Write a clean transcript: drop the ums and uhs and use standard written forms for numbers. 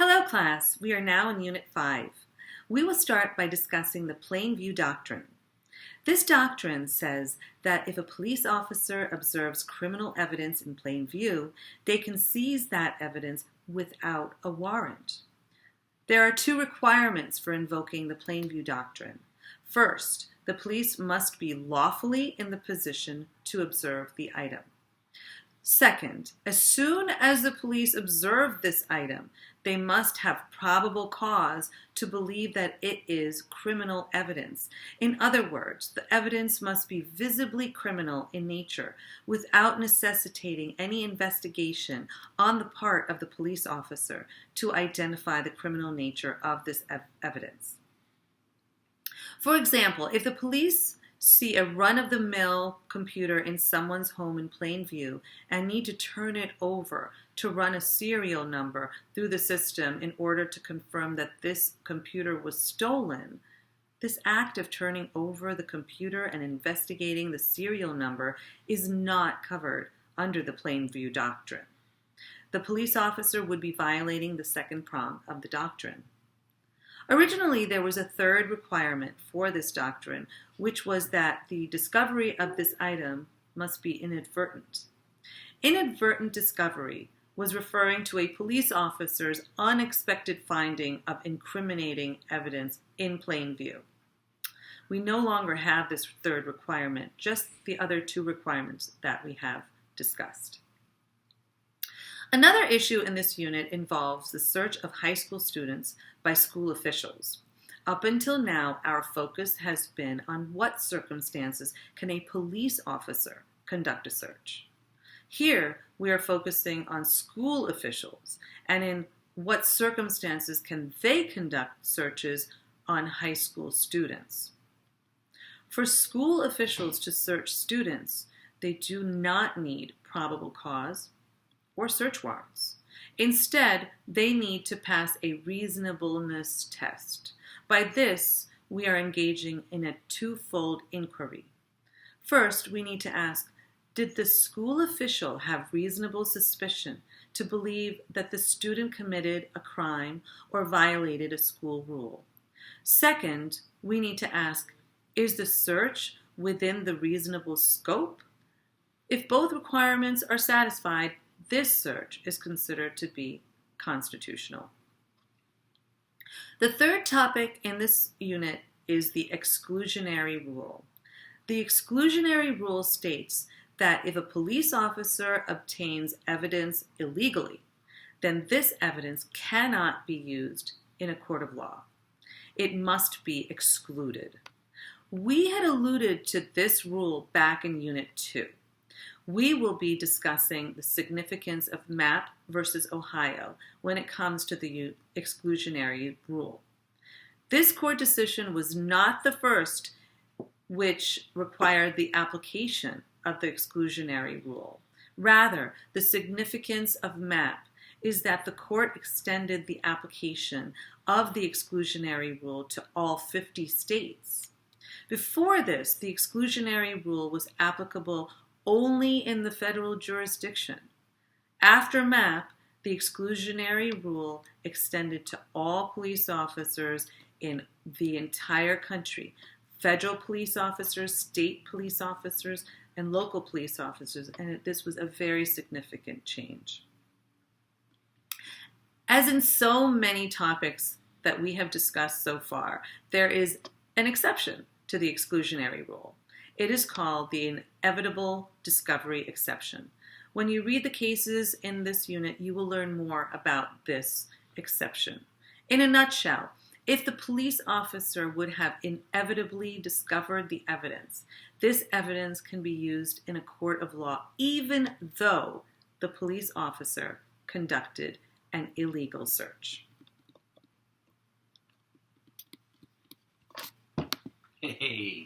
Hello class, we are now in Unit 5. We will start by discussing the plain view doctrine. This doctrine says that if a police officer observes criminal evidence in plain view, they can seize that evidence without a warrant. There are two requirements for invoking the plain view doctrine. First, the police must be lawfully in the position to observe the item. Second, as soon as the police observe this item, they must have probable cause to believe that it is criminal evidence. In other words, the evidence must be visibly criminal in nature without necessitating any investigation on the part of the police officer to identify the criminal nature of this evidence. For example, if the police see a run-of-the-mill computer in someone's home in plain view and need to turn it over to run a serial number through the system in order to confirm that this computer was stolen, this act of turning over the computer and investigating the serial number is not covered under the plain view doctrine. The police officer would be violating the second prong of the doctrine. Originally, there was a third requirement for this doctrine, which was that the discovery of this item must be inadvertent. Inadvertent discovery was referring to a police officer's unexpected finding of incriminating evidence in plain view. We no longer have this third requirement, just the other two requirements that we have discussed. Another issue in this unit involves the search of high school students by school officials. Up until now, our focus has been on what circumstances can a police officer conduct a search. Here, we are focusing on school officials and in what circumstances can they conduct searches on high school students. For school officials to search students, they do not need probable cause or search warrants. Instead, they need to pass a reasonableness test. By this, we are engaging in a twofold inquiry. First, we need to ask, did the school official have reasonable suspicion to believe that the student committed a crime or violated a school rule? Second, we need to ask, is the search within the reasonable scope? If both requirements are satisfied, this search is considered to be constitutional. The third topic in this unit is the exclusionary rule. The exclusionary rule states that if a police officer obtains evidence illegally, then this evidence cannot be used in a court of law. It must be excluded. We had alluded to this rule back in Unit 2. We will be discussing the significance of Mapp versus Ohio when it comes to the exclusionary rule. This court decision was not the first which required the application of the exclusionary rule. Rather, the significance of Mapp is that the court extended the application of the exclusionary rule to all 50 states. Before this, the exclusionary rule was applicable only in the federal jurisdiction. After Mapp, the exclusionary rule extended to all police officers in the entire country, federal police officers, state police officers, and local police officers, and this was a very significant change. As in so many topics that we have discussed so far, there is an exception to the exclusionary rule. It is called the inevitable discovery exception. When you read the cases in this unit, you will learn more about this exception. In a nutshell, if the police officer would have inevitably discovered the evidence, this evidence can be used in a court of law even though the police officer conducted an illegal search. Hey.